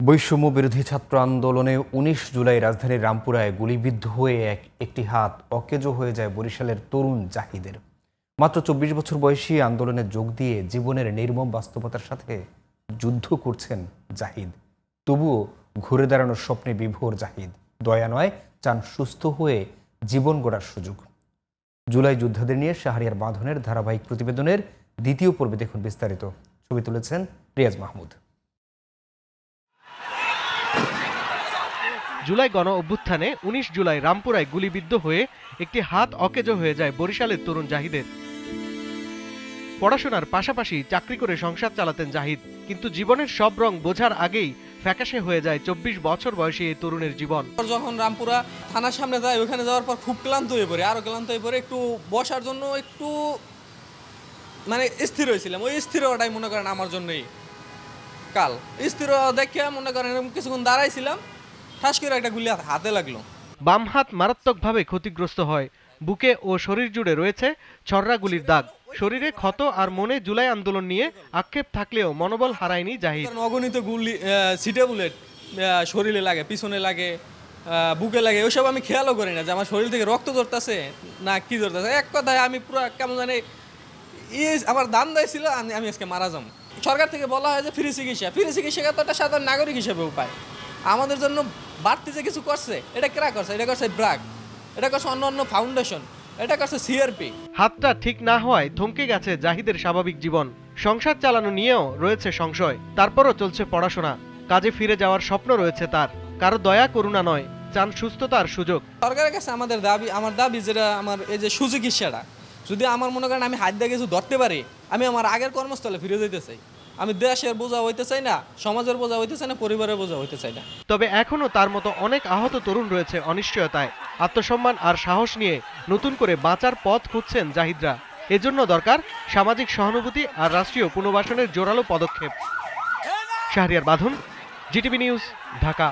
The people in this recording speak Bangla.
বৈষম্য বিরোধী ছাত্র আন্দোলনে ১৯ জুলাই রাজধানীর রামপুরায় গুলিবিদ্ধ হয়ে একটি হাত অকেজো হয়ে যায় বরিশালের তরুণ জাহিদের। মাত্র ২৪ বছর বয়সী আন্দোলনে যোগ দিয়ে জীবনের নির্মম বাস্তবতার সাথে যুদ্ধ করছেন জাহিদ। তবুও ঘুরে দাঁড়ানোর স্বপ্নে বিভোর জাহিদ দয়া নয়, চান সুস্থ হয়ে জীবন গড়ার সুযোগ। জুলাই যোদ্ধাদের নিয়ে শাহরিয়ার বাঁধনের ধারাবাহিক প্রতিবেদনের দ্বিতীয় পর্বে দেখুন বিস্তারিত। ছবি তুলেছেন রিয়াজ মাহমুদ। জুলাই গণ অভ্যুত্থানে ১৯ জুলাই রামপুরায় গুলিবিদ্ধ হয়ে একটি হাত অকেজো হয়ে যায় বরিশালের তরুণ জাহিদের। পড়াশোনার পাশাপাশি চাকরি করে সংসার চালাতেন জাহিদ, কিন্তু জীবনের সব রং বোঝার আগেই ফ্যাকাশে হয়ে যায় ২৪ বছর বয়সী এই তরুণের জীবন। যখন রামপুরা থানার সামনে যায়, ওইখানে যাওয়ার পর খুব ক্লান্ত হয়ে পড়ে, আরো ক্লান্ত হয়ে পড়ে, একটু বসার জন্য একটু স্থির হয়েছিলাম। ওই স্থির হওয়াটাই মনে করেন আমার জন্যই কাল। স্থির দেখে মনে করেন কিছুক্ষণ দাঁড়াইছিলাম, ঠাস করে একটা গুলি হাতে লাগলো। বাম হাত মারাত্মকভাবে ক্ষতিগ্রস্ত হয়, বুকে ও শরীর জুড়ে রয়েছে ছররা গুলির দাগ। শরীরে ক্ষত আর মনে জুলাই আন্দোলন নিয়ে আক্ষেপ থাকলেও মনোবল হারায়নি জাহিদ। অগণিত গুলি, সিটে বুলেট শরীরে লাগে, পিছনে লাগে, বুকে লাগে, ওইসব আমি খেয়ালও করি না যে আমার শরীর থেকে রক্ত ঝরতেছে না কি ঝরতেছে। এক কথায় আমি পুরো কেমন জানি আমার দাম দেয় ছিল আমি আজকে মারা যাবো। সরকার থেকে বলা হয় যে ফ্রি চিকিৎসা তো একটা সাধারণ নাগরিক হিসেবে উপায়। আমাদের জন্য বাড়তি যে কিছু করছে, এটা কেরা করছে? এটা করছে ব্র্যাক, এটা করছে অন্য ফাউন্ডেশন, এটা করছে সিআরপি। হাতটা ঠিক না হওয়ায় থমকে গেছে জাহিদের স্বাভাবিক জীবন। সংসার চালানো নিয়েও রয়েছে সংশয়। তারপরও চলছে পড়াশোনা, কাজে ফিরে যাওয়ার স্বপ্ন রয়েছে তার। কারো দয়া করুণা নয়, চান সুস্থতার সুযোগ। সরকারের কাছে আমার দাবি যেটা আমার এই যে সুচিকিৎসাটা, যদি আমার মনে করেন আমি হাত দিয়ে কিছু ধরতে পারি, আমি আমার আগের কর্মস্থলে ফিরে যেতে চাই। আমি দেশের বোঝা হইতে চাই না, সমাজের বোঝা হইতে চাই না, পরিবারের বোঝা হইতে চাই না। তবে এখনো তার মতো অনেক আহত তরুণ রয়েছে অনিশ্চয়তায়। আত্মসম্মান আর সাহস নিয়ে নতুন করে বাঁচার পথ খুঁজছেন জাহিদরা। এজন্য দরকার সামাজিক সহানুভূতি আর রাষ্ট্রীয় পুনর্বাসনের জোরালো পদক্ষেপ। শাহরিয়ার বাঁধন, জিটিভি নিউজ, ঢাকা।